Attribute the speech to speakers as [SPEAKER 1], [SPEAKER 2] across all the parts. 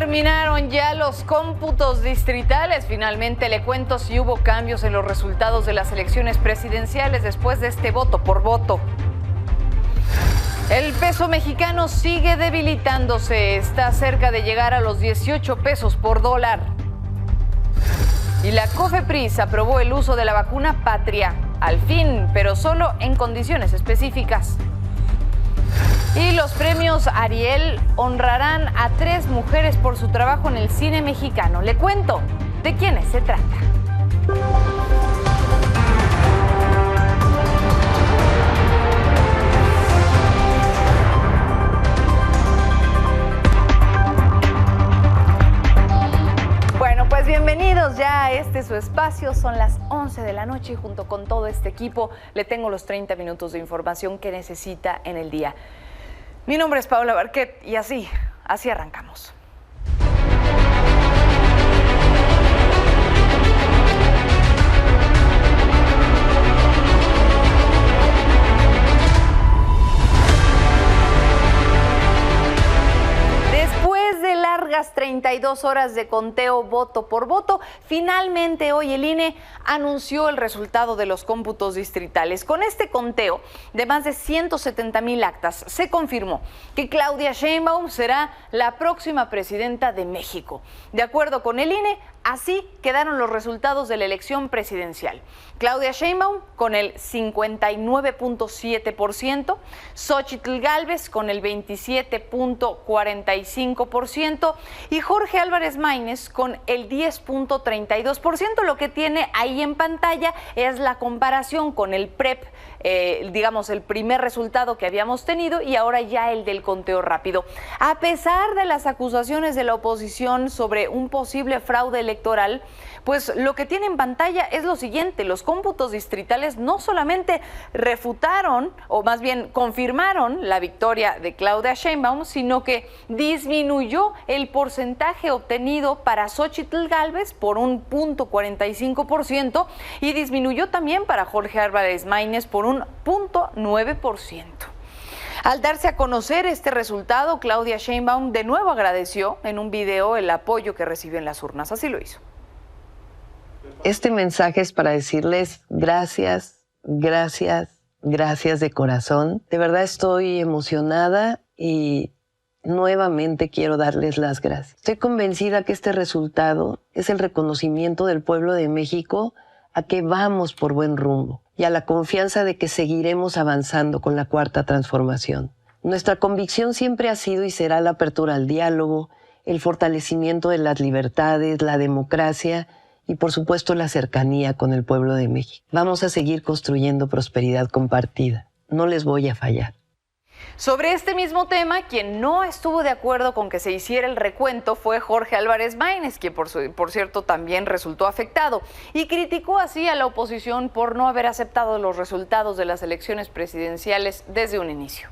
[SPEAKER 1] terminaron ya los cómputos distritales. Finalmente le cuento si hubo cambios en los resultados de las elecciones presidenciales después de este voto por voto. El peso mexicano sigue debilitándose, está cerca de llegar a los 18 pesos por dólar. Y la COFEPRIS aprobó el uso de la vacuna Patria, al fin, pero solo en condiciones específicas. Y los premios Ariel honrarán a 3 mujeres por su trabajo en el cine mexicano. Le cuento de quiénes se trata. Bueno, pues bienvenidos ya a su espacio. Son las 11 de la noche y junto con todo este equipo le tengo los 30 minutos de información que necesita en el día. Mi nombre es Paola Barquet y así arrancamos. Después de largas 32 horas de conteo voto por voto, finalmente hoy el INE anunció el resultado de los cómputos distritales. Con este conteo de más de 170,000 actas, se confirmó que Claudia Sheinbaum será la próxima presidenta de México. De acuerdo con el INE, así quedaron los resultados de la elección presidencial. Claudia Sheinbaum con el 59.7%, Xóchitl Gálvez con el 27.45% y Jorge Álvarez Maínez con el 10.32%. Lo que tiene ahí en pantalla es la comparación con el PREP, el primer resultado que habíamos tenido y ahora ya el del conteo rápido. A pesar de las acusaciones de la oposición sobre un posible fraude electoral, pues lo que tiene en pantalla es lo siguiente: los cómputos distritales no solamente refutaron, o más bien confirmaron la victoria de Claudia Sheinbaum, sino que disminuyó el porcentaje obtenido para Xóchitl Gálvez por un 0.45% y disminuyó también para Jorge Álvarez Maínez por un 0.9%. Al darse a conocer este resultado, Claudia Sheinbaum de nuevo agradeció en un video el apoyo que recibió en las urnas. Así lo hizo.
[SPEAKER 2] Este mensaje es para decirles gracias, gracias, gracias de corazón. De verdad estoy emocionada y nuevamente quiero darles las gracias. Estoy convencida que este resultado es el reconocimiento del pueblo de México a que vamos por buen rumbo y a la confianza de que seguiremos avanzando con la Cuarta Transformación. Nuestra convicción siempre ha sido y será la apertura al diálogo, el fortalecimiento de las libertades, la democracia y por supuesto la cercanía con el pueblo de México. Vamos a seguir construyendo prosperidad compartida. No les voy a fallar.
[SPEAKER 1] Sobre este mismo tema, quien no estuvo de acuerdo con que se hiciera el recuento fue Jorge Álvarez Maínez, quien por cierto también resultó afectado y criticó así a la oposición por no haber aceptado los resultados de las elecciones presidenciales desde un inicio.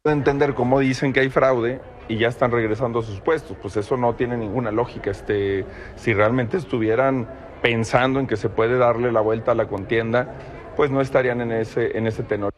[SPEAKER 3] Entender cómo dicen que hay fraude y ya están regresando a sus puestos, pues eso no tiene ninguna lógica. Si realmente estuvieran pensando en que se puede darle la vuelta a la contienda, pues no estarían en ese tenor.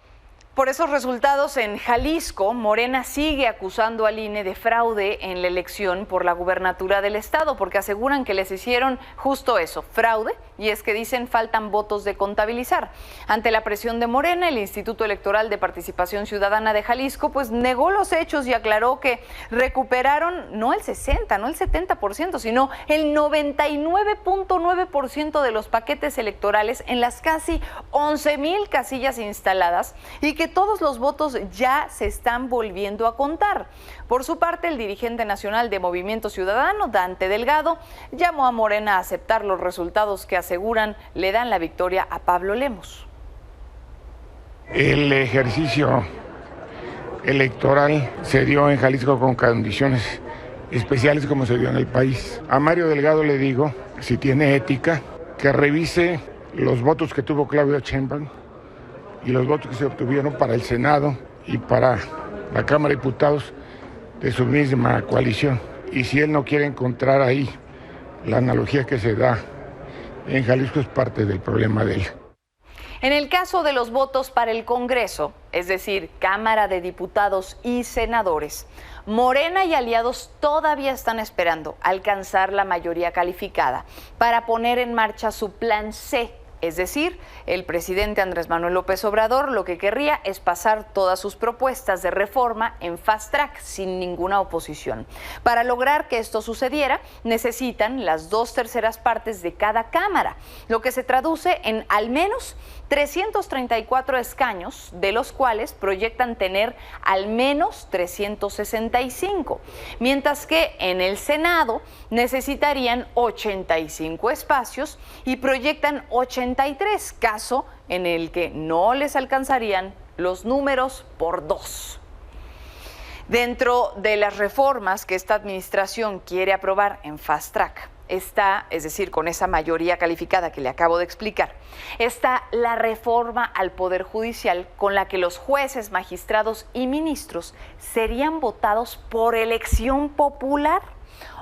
[SPEAKER 1] Por esos resultados en Jalisco, Morena sigue acusando al INE de fraude en la elección por la gubernatura del estado, porque aseguran que les hicieron justo eso, fraude, y es que dicen faltan votos de contabilizar. Ante la presión de Morena, el Instituto Electoral de Participación Ciudadana de Jalisco pues negó los hechos y aclaró que recuperaron no el 60, no el 70%, sino el 99.9% de los paquetes electorales en las casi 11,000 casillas instaladas y que todos los votos ya se están volviendo a contar. Por su parte, el dirigente nacional de Movimiento Ciudadano, Dante Delgado, llamó a Morena a aceptar los resultados que aseguran le dan la victoria a Pablo Lemos.
[SPEAKER 4] El ejercicio electoral se dio en Jalisco con condiciones especiales como se dio en el país. A Mario Delgado le digo, si tiene ética, que revise los votos que tuvo Claudia Sheinbaum y los votos que se obtuvieron para el Senado y para la Cámara de Diputados de su misma coalición. Y si él no quiere encontrar ahí la analogía que se da en Jalisco, es parte del problema de él.
[SPEAKER 1] En el caso de los votos para el Congreso, es decir, Cámara de Diputados y Senadores, Morena y aliados todavía están esperando alcanzar la mayoría calificada para poner en marcha su plan C. Es decir, el presidente Andrés Manuel López Obrador lo que querría es pasar todas sus propuestas de reforma en fast track sin ninguna oposición. Para lograr que esto sucediera, necesitan las 2/3 partes de cada cámara, lo que se traduce en al menos 334 escaños, de los cuales proyectan tener al menos 365, mientras que en el Senado necesitarían 85 espacios y proyectan 83, caso en el que no les alcanzarían los números por 2. Dentro de las reformas que esta administración quiere aprobar en fast track está, es decir, con esa mayoría calificada que le acabo de explicar, está la reforma al Poder Judicial con la que los jueces, magistrados y ministros serían votados por elección popular.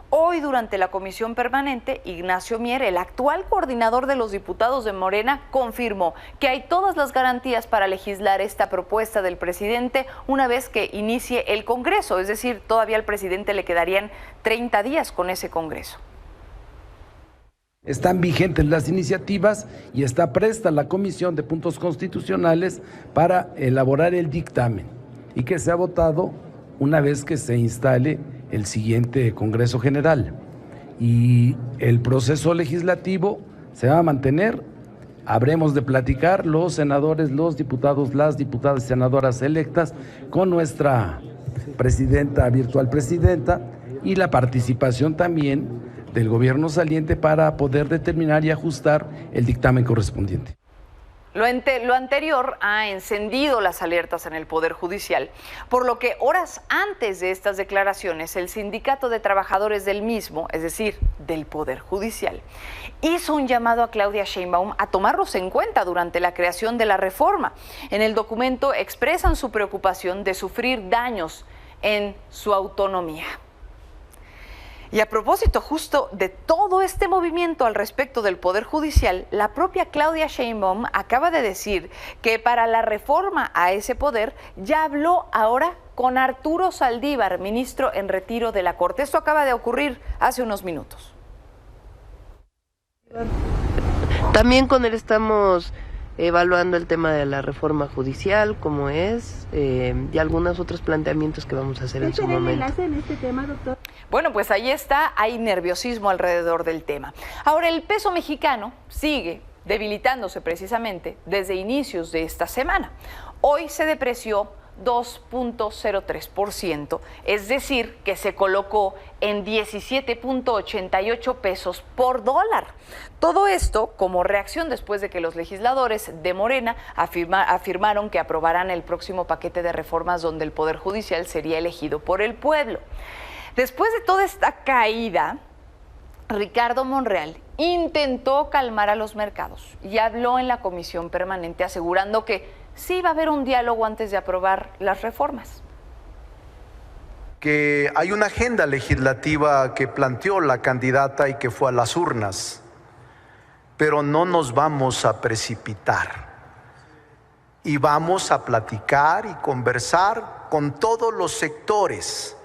[SPEAKER 1] Hoy, durante la comisión permanente, Ignacio Mier, el actual coordinador de los diputados de Morena, confirmó que hay todas las garantías para legislar esta propuesta del presidente una vez que inicie el Congreso, es decir, todavía al presidente le quedarían 30 días con ese Congreso.
[SPEAKER 5] Están vigentes las iniciativas y está presta la Comisión de Puntos Constitucionales para elaborar el dictamen y que sea votado una vez que se instale el siguiente Congreso General. Y el proceso legislativo se va a mantener. Habremos de platicar los senadores, los diputados, las diputadas y senadoras electas con nuestra presidenta, virtual presidenta, y la participación también del gobierno saliente para poder determinar y ajustar el dictamen correspondiente.
[SPEAKER 1] Lo anterior ha encendido las alertas en el Poder Judicial, por lo que horas antes de estas declaraciones, el Sindicato de Trabajadores del mismo, es decir, del Poder Judicial, hizo un llamado a Claudia Sheinbaum a tomarlos en cuenta durante la creación de la reforma. En el documento expresan su preocupación de sufrir daños en su autonomía. Y a propósito justo de todo este movimiento al respecto del Poder Judicial, la propia Claudia Sheinbaum acaba de decir que para la reforma a ese poder ya habló ahora con Arturo Saldívar, ministro en retiro de la Corte. Esto acaba de ocurrir hace unos minutos.
[SPEAKER 2] También con él estamos evaluando el tema de la reforma judicial, como es, y algunos otros planteamientos que vamos a hacer en su momento.
[SPEAKER 6] ¿Qué en este tema, doctor?
[SPEAKER 1] Bueno, pues ahí está, hay nerviosismo alrededor del tema. Ahora, el peso mexicano sigue debilitándose precisamente desde inicios de esta semana. Hoy se depreció 2.03%, es decir, que se colocó en 17.88 pesos por dólar. Todo esto como reacción después de que los legisladores de Morena afirmaron que aprobarán el próximo paquete de reformas donde el Poder Judicial sería elegido por el pueblo. Después de toda esta caída, Ricardo Monreal intentó calmar a los mercados y habló en la comisión permanente asegurando que sí va a haber un diálogo antes de aprobar las reformas.
[SPEAKER 7] Que hay una agenda legislativa que planteó la candidata y que fue a las urnas, pero no nos vamos a precipitar y vamos a platicar y conversar con todos los sectores.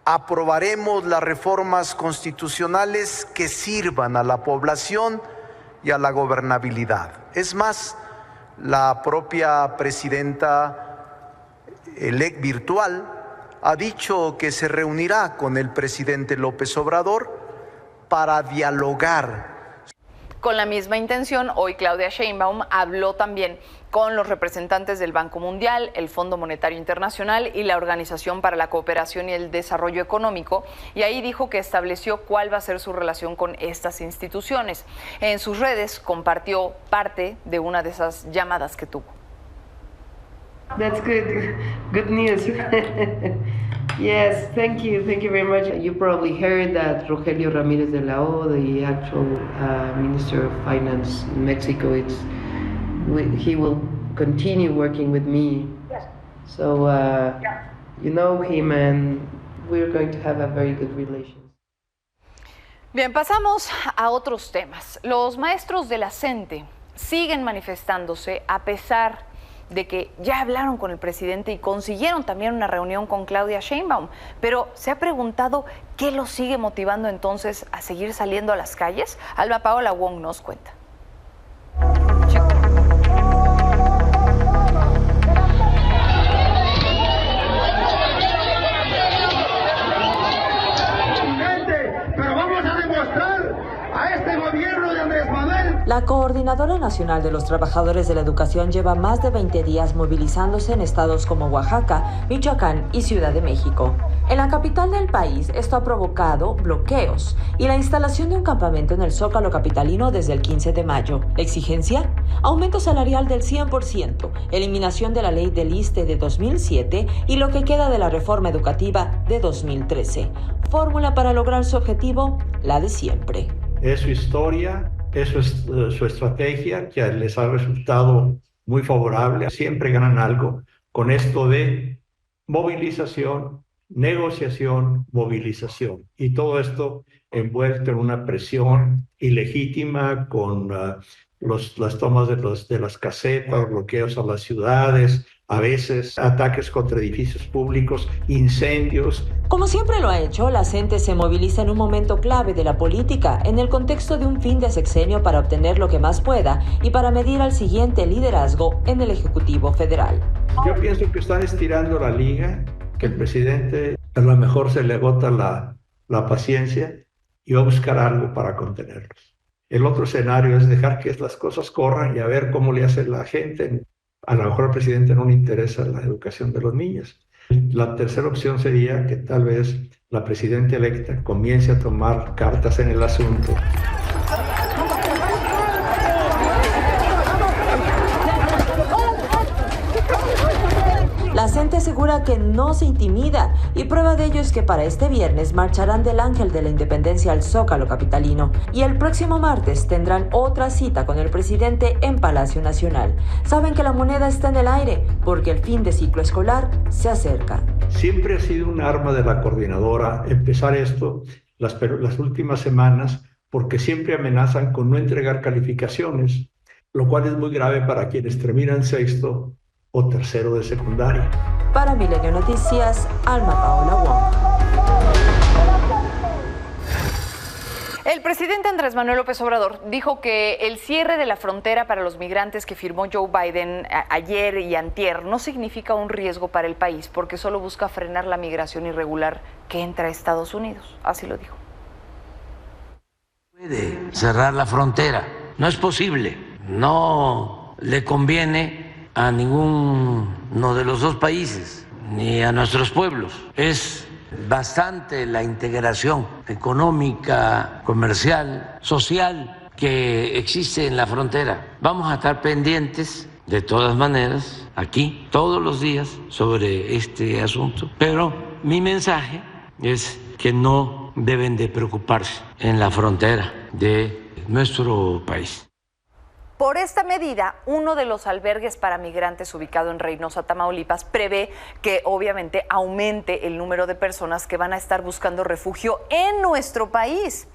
[SPEAKER 7] Aprobaremos las reformas constitucionales que sirvan a la población y a la gobernabilidad. Es más, la propia presidenta virtual ha dicho que se reunirá con el presidente López Obrador para dialogar.
[SPEAKER 1] Con la misma intención, hoy Claudia Sheinbaum habló también con los representantes del Banco Mundial, el Fondo Monetario Internacional y la Organización para la Cooperación y el Desarrollo Económico, y ahí dijo que estableció cuál va a ser su relación con estas instituciones. En sus redes compartió parte de una de esas llamadas que tuvo.
[SPEAKER 8] That's good. Good news. Yes, thank you very much. You probably heard that Rogelio Ramírez de la O, the actual Minister of Finance in Mexico, he will continue working with me. Yes. So you know him, and we're going to have a very good relationship.
[SPEAKER 1] Bien, pasamos a otros temas. Los maestros de la CENTE siguen manifestándose a pesar de que ya hablaron con el presidente y consiguieron también una reunión con Claudia Sheinbaum. Pero ¿se ha preguntado qué los sigue motivando entonces a seguir saliendo a las calles? Alma Paola Wong nos cuenta.
[SPEAKER 6] La Coordinadora Nacional de los Trabajadores de la Educación lleva más de 20 días movilizándose en estados como Oaxaca, Michoacán y Ciudad de México. En la capital del país, esto ha provocado bloqueos y la instalación de un campamento en el Zócalo capitalino desde el 15 de mayo. La exigencia: aumento salarial del 100%, eliminación de la ley del ISSSTE de 2007 y lo que queda de la reforma educativa de 2013. Fórmula para lograr su objetivo: la de siempre.
[SPEAKER 9] Es su historia, es su estrategia que les ha resultado muy favorable. Siempre ganan algo con esto de movilización, negociación, movilización. Y todo esto envuelto en una presión ilegítima con las tomas de las casetas, bloqueos a las ciudades, a veces ataques contra edificios públicos, incendios.
[SPEAKER 6] Como siempre lo ha hecho, la CENTE se moviliza en un momento clave de la política, en el contexto de un fin de sexenio para obtener lo que más pueda y para medir al siguiente liderazgo en el Ejecutivo Federal.
[SPEAKER 9] Yo pienso que están estirando la liga, que el presidente a lo mejor se le agota la paciencia y va a buscar algo para contenerlos. El otro escenario es dejar que las cosas corran y a ver cómo le hace la gente. A lo mejor al presidente no le interesa la educación de los niños. La tercera opción sería que tal vez la presidenta electa comience a tomar cartas en el asunto.
[SPEAKER 6] La CENTE asegura que no se intimida y prueba de ello es que para este viernes marcharán del Ángel de la Independencia al Zócalo capitalino y el próximo martes tendrán otra cita con el presidente en Palacio Nacional. Saben que la moneda está en el aire porque el fin de ciclo escolar se acerca.
[SPEAKER 9] Siempre ha sido un arma de la coordinadora empezar esto las últimas semanas porque siempre amenazan con no entregar calificaciones, lo cual es muy grave para quienes terminan sexto o tercero de secundaria.
[SPEAKER 6] Para Milenio Noticias, Alma Paola Wong.
[SPEAKER 1] El presidente Andrés Manuel López Obrador dijo que el cierre de la frontera para los migrantes que firmó Joe Biden ayer y antier no significa un riesgo para el país porque solo busca frenar la migración irregular que entra a Estados Unidos. Así lo dijo.
[SPEAKER 10] Puede cerrar la frontera, no es posible, no le conviene a ninguno de los dos países, ni a nuestros pueblos. Es bastante la integración económica, comercial, social que existe en la frontera. Vamos a estar pendientes, de todas maneras, aquí, todos los días, sobre este asunto. Pero mi mensaje es que no deben de preocuparse en la frontera de nuestro país.
[SPEAKER 1] Por esta medida, uno de los albergues para migrantes ubicado en Reynosa, Tamaulipas, prevé que obviamente aumente el número de personas que van a estar buscando refugio en nuestro país.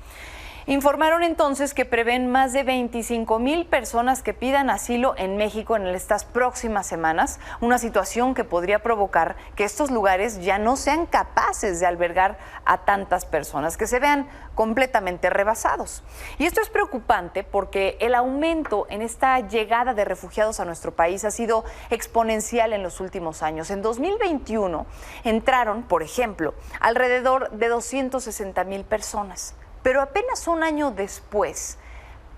[SPEAKER 1] Informaron entonces que prevén más de 25,000 personas que pidan asilo en México en estas próximas semanas, una situación que podría provocar que estos lugares ya no sean capaces de albergar a tantas personas, que se vean completamente rebasados. Y esto es preocupante porque el aumento en esta llegada de refugiados a nuestro país ha sido exponencial en los últimos años. En 2021 entraron, por ejemplo, alrededor de 260,000 personas. Pero apenas un año después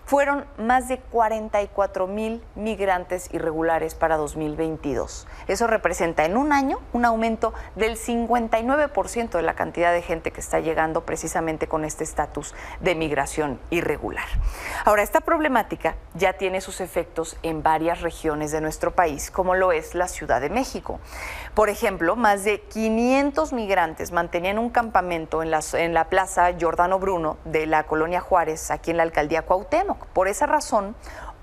[SPEAKER 1] fueron más de 44,000 migrantes irregulares para 2022. Eso representa en un año un aumento del 59% de la cantidad de gente que está llegando precisamente con este estatus de migración irregular. Ahora, esta problemática ya tiene sus efectos en varias regiones de nuestro país, como lo es la Ciudad de México. Por ejemplo, más de 500 migrantes mantenían un campamento en la Plaza Giordano Bruno de la Colonia Juárez, aquí en la Alcaldía Cuauhtémoc. Por esa razón,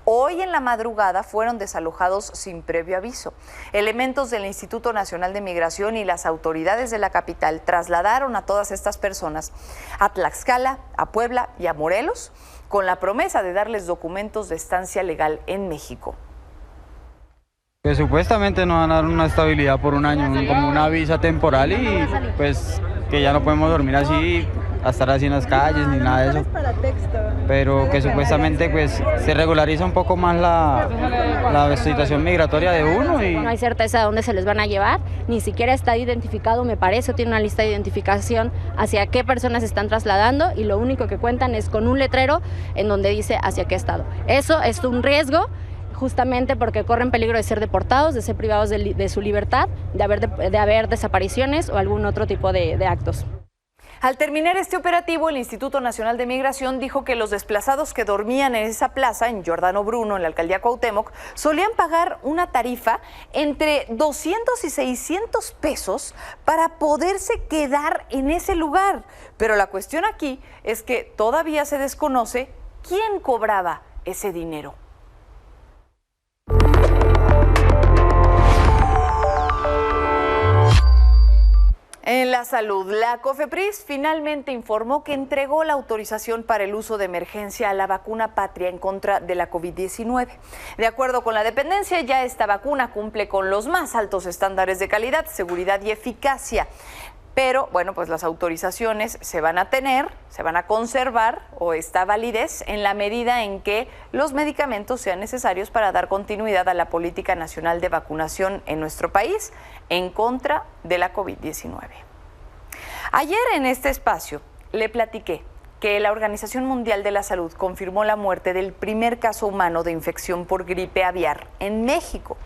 [SPEAKER 1] hoy en la madrugada fueron desalojados sin previo aviso. Elementos del Instituto Nacional de Migración y las autoridades de la capital trasladaron a todas estas personas a Tlaxcala, a Puebla y a Morelos, con la promesa de darles documentos de estancia legal en México.
[SPEAKER 11] Que supuestamente nos van a dar una estabilidad por un año, como una visa temporal y pues que ya no podemos dormir así, a estar así en las calles ni nada de eso. Pero que supuestamente pues se regulariza un poco más la situación migratoria de uno. Y
[SPEAKER 12] no hay certeza de dónde se les van a llevar, ni siquiera está identificado, me parece, tiene una lista de identificación hacia qué personas se están trasladando y lo único que cuentan es con un letrero en donde dice hacia qué estado. Eso es un riesgo, justamente porque corren peligro de ser deportados, de ser privados de su libertad, de haber desapariciones o algún otro tipo de actos.
[SPEAKER 1] Al terminar este operativo, el Instituto Nacional de Migración dijo que los desplazados que dormían en esa plaza, en Giordano Bruno, en la alcaldía Cuauhtémoc, solían pagar una tarifa entre 200 y 600 pesos para poderse quedar en ese lugar. Pero la cuestión aquí es que todavía se desconoce quién cobraba ese dinero. En la salud, la COFEPRIS finalmente informó que entregó la autorización para el uso de emergencia a la vacuna Patria en contra de la COVID-19. De acuerdo con la dependencia, ya esta vacuna cumple con los más altos estándares de calidad, seguridad y eficacia. Pero, bueno, pues las autorizaciones se van a conservar o esta validez en la medida en que los medicamentos sean necesarios para dar continuidad a la política nacional de vacunación en nuestro país en contra de la COVID-19. Ayer en este espacio le platiqué que la Organización Mundial de la Salud confirmó la muerte del primer caso humano de infección por gripe aviar en México.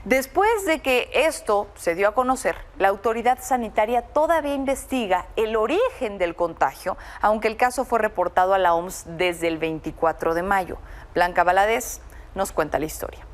[SPEAKER 1] Después de que esto se dio a conocer, la autoridad sanitaria todavía investiga el origen del contagio, aunque el caso fue reportado a la OMS desde el 24 de mayo. Blanca Valadez nos cuenta la historia.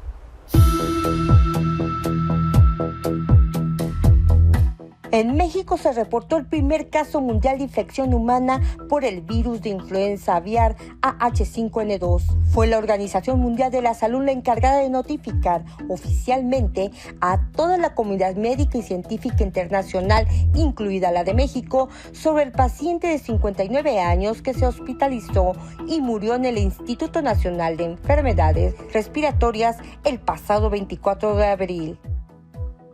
[SPEAKER 13] En México se reportó el primer caso mundial de infección humana por el virus de influenza aviar AH5N2. Fue la Organización Mundial de la Salud la encargada de notificar oficialmente a toda la comunidad médica y científica internacional, incluida la de México, sobre el paciente de 59 años que se hospitalizó y murió en el Instituto Nacional de Enfermedades Respiratorias el pasado 24 de abril.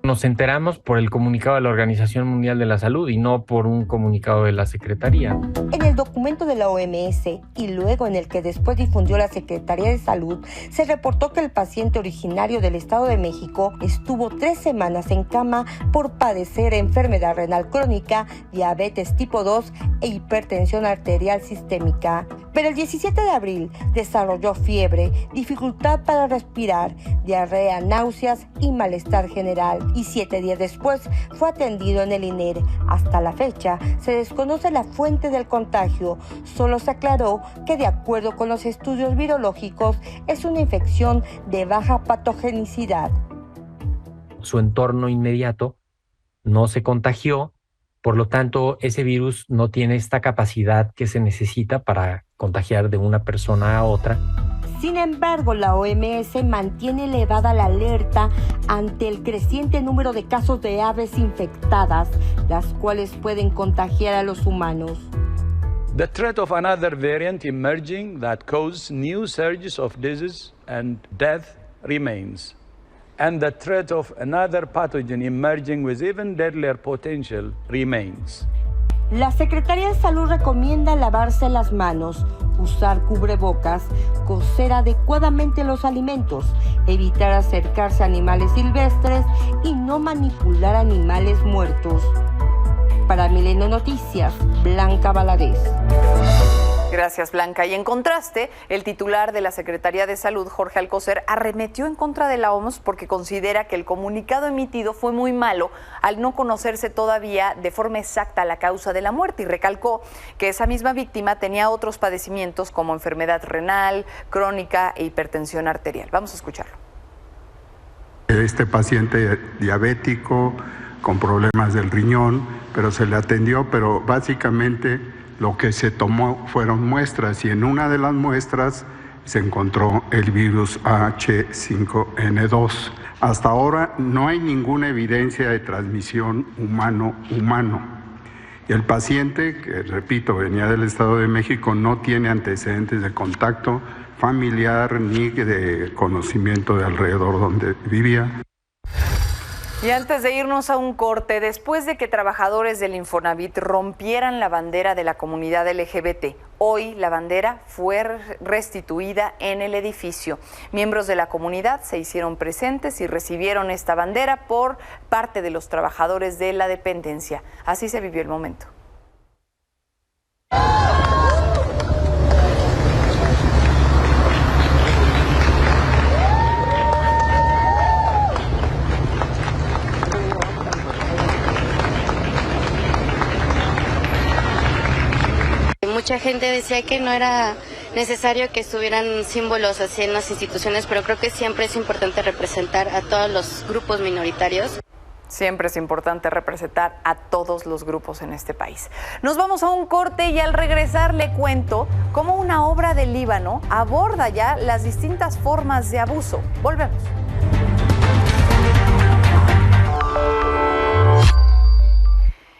[SPEAKER 14] Nos enteramos por el comunicado de la Organización Mundial de la Salud y no por un comunicado de la Secretaría.
[SPEAKER 13] En el documento de la OMS y luego en el que después difundió la Secretaría de Salud, se reportó que el paciente originario del Estado de México estuvo 3 semanas en cama por padecer enfermedad renal crónica, diabetes tipo 2 e hipertensión arterial sistémica. Pero el 17 de abril desarrolló fiebre, dificultad para respirar, diarrea, náuseas y malestar general. Y 7 días después fue atendido en el INER. Hasta la fecha se desconoce la fuente del contagio. Solo se aclaró que de acuerdo con los estudios virológicos es una infección de baja patogenicidad.
[SPEAKER 14] Su entorno inmediato no se contagió, por lo tanto ese virus no tiene esta capacidad que se necesita para contagiar de una persona a otra.
[SPEAKER 13] Sin embargo, la OMS mantiene elevada la alerta ante el creciente número de casos de aves infectadas, las cuales pueden contagiar a los humanos.
[SPEAKER 15] The threat of another variant emerging that causes new surges of disease and death remains. And the threat of another pathogen emerging with even deadlier potential remains.
[SPEAKER 13] La Secretaría de Salud recomienda lavarse las manos, usar cubrebocas, cocer adecuadamente los alimentos, evitar acercarse a animales silvestres y no manipular animales muertos. Para Milenio Noticias, Blanca Valadez.
[SPEAKER 1] Gracias, Blanca. Y en contraste, el titular de la Secretaría de Salud, Jorge Alcocer, arremetió en contra de la OMS porque considera que el comunicado emitido fue muy malo al no conocerse todavía de forma exacta la causa de la muerte y recalcó que esa misma víctima tenía otros padecimientos como enfermedad renal, crónica e hipertensión arterial. Vamos a escucharlo.
[SPEAKER 16] Este paciente diabético con problemas del riñón, pero se le atendió, pero básicamente lo que se tomó fueron muestras y en una de las muestras se encontró el virus H5N2. Hasta ahora no hay ninguna evidencia de transmisión humano-humano Y el paciente, que repito, venía del Estado de México, no tiene antecedentes de contacto familiar ni de conocimiento de alrededor donde vivía.
[SPEAKER 1] Y antes de irnos a un corte, después de que trabajadores del Infonavit rompieran la bandera de la comunidad LGBT, hoy la bandera fue restituida en el edificio. Miembros de la comunidad se hicieron presentes y recibieron esta bandera por parte de los trabajadores de la dependencia. Así se vivió el momento.
[SPEAKER 17] Mucha gente decía que no era necesario que estuvieran símbolos así en las instituciones, pero creo que siempre es importante representar a todos los grupos minoritarios.
[SPEAKER 1] Siempre es importante representar a todos los grupos en este país. Nos vamos a un corte y al regresar le cuento cómo una obra del Líbano aborda ya las distintas formas de abuso. Volvemos.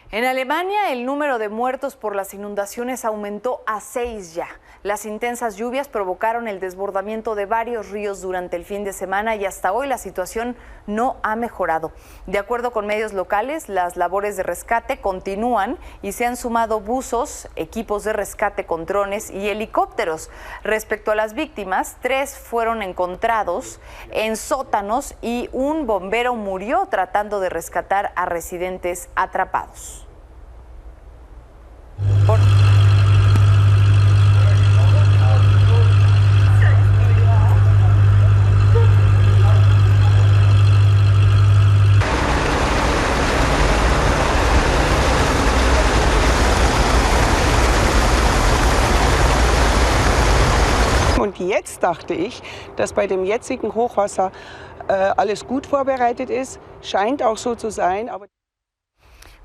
[SPEAKER 1] En Alemania, el número de muertos por las inundaciones aumentó a 6 ya. Las intensas lluvias provocaron el desbordamiento de varios ríos durante el fin de semana y hasta hoy la situación no ha mejorado. De acuerdo con medios locales, las labores de rescate continúan y se han sumado buzos, equipos de rescate con drones y helicópteros. Respecto a las víctimas, 3 fueron encontrados en sótanos y un bombero murió tratando de rescatar a residentes atrapados.
[SPEAKER 18] Und jetzt dachte ich, dass bei dem jetzigen Hochwasser alles gut vorbereitet ist. Scheint auch so zu sein. Aber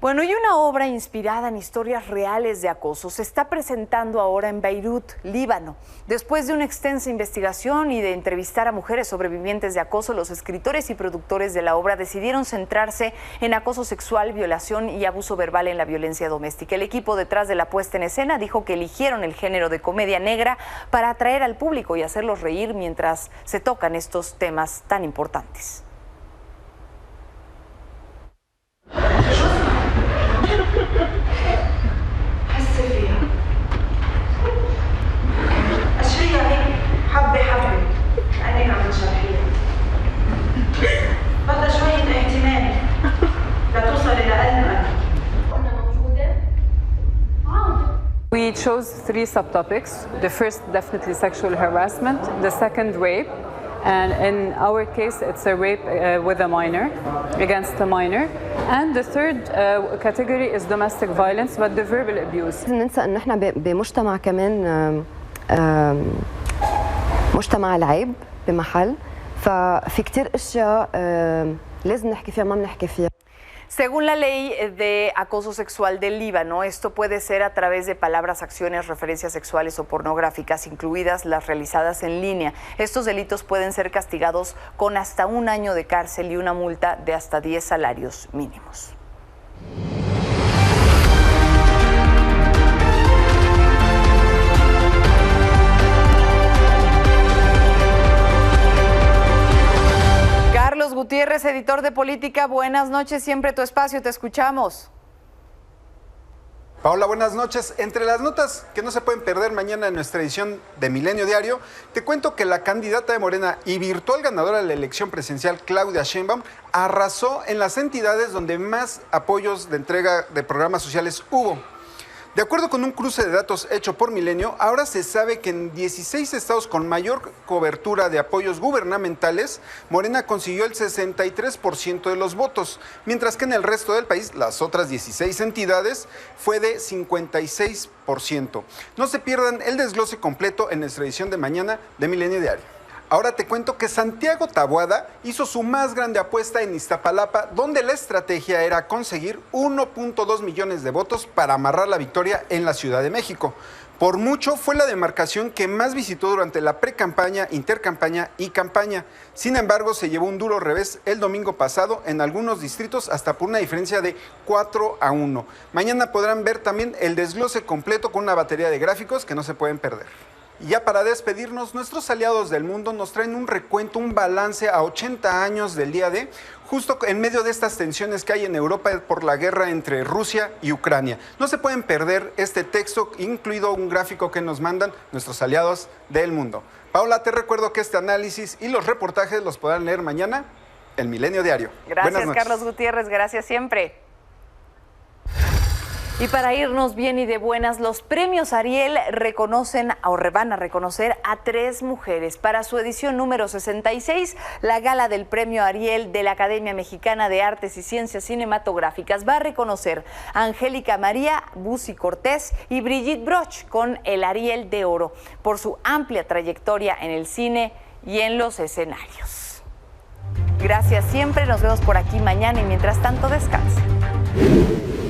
[SPEAKER 1] Bueno, y una obra inspirada en historias reales de acoso se está presentando ahora en Beirut, Líbano. Después de una extensa investigación y de entrevistar a mujeres sobrevivientes de acoso, los escritores y productores de la obra decidieron centrarse en acoso sexual, violación y abuso verbal en la violencia doméstica. El equipo detrás de la puesta en escena dijo que eligieron el género de comedia negra para atraer al público y hacerlos reír mientras se tocan estos temas tan importantes.
[SPEAKER 19] We chose 3 subtopics. The first, definitely sexual harassment. The second, rape. And in our case, it's a rape with a minor, against a minor. And the third category is domestic violence, but the verbal abuse.
[SPEAKER 20] ننسى إنه إحنا بمجتمع كمان مجتمع العيب بمحل، ففي كتير أشياء لازم نحكي فيها ما بنحكي فيها.
[SPEAKER 1] Según la ley de acoso sexual del Líbano, esto puede ser a través de palabras, acciones, referencias sexuales o pornográficas, incluidas las realizadas en línea. Estos delitos pueden ser castigados con hasta 1 año de cárcel y una multa de hasta 10 salarios mínimos. Carlos Gutiérrez, editor de Política, buenas noches, siempre tu espacio, te escuchamos.
[SPEAKER 21] Paola, buenas noches. Entre las notas que no se pueden perder mañana en nuestra edición de Milenio Diario, te cuento que la candidata de Morena y virtual ganadora de la elección presidencial, Claudia Sheinbaum, arrasó en las entidades donde más apoyos de entrega de programas sociales hubo. De acuerdo con un cruce de datos hecho por Milenio, ahora se sabe que en 16 estados con mayor cobertura de apoyos gubernamentales, Morena consiguió el 63% de los votos, mientras que en el resto del país, las otras 16 entidades, fue de 56%. No se pierdan el desglose completo en nuestra edición de mañana de Milenio Diario. Ahora te cuento que Santiago Taboada hizo su más grande apuesta en Iztapalapa, donde la estrategia era conseguir 1.2 millones de votos para amarrar la victoria en la Ciudad de México. Por mucho fue la demarcación que más visitó durante la pre-campaña, intercampaña y campaña. Sin embargo, se llevó un duro revés el domingo pasado en algunos distritos, hasta por una diferencia de 4-1. Mañana podrán ver también el desglose completo con una batería de gráficos que no se pueden perder. Y ya para despedirnos, nuestros aliados del mundo nos traen un recuento, un balance a 80 años del día D, justo en medio de estas tensiones que hay en Europa por la guerra entre Rusia y Ucrania. No se pueden perder este texto, incluido un gráfico que nos mandan nuestros aliados del mundo. Paola, te recuerdo que este análisis y los reportajes los podrán leer mañana en Milenio Diario.
[SPEAKER 1] Gracias, Carlos Gutiérrez, gracias siempre. Y para irnos bien y de buenas, los premios Ariel van a reconocer a 3 mujeres. Para su edición número 66, la gala del premio Ariel de la Academia Mexicana de Artes y Ciencias Cinematográficas va a reconocer a Angélica María Busi Cortés y Brigitte Broch con el Ariel de Oro por su amplia trayectoria en el cine y en los escenarios. Gracias siempre, nos vemos por aquí mañana y mientras tanto descansen.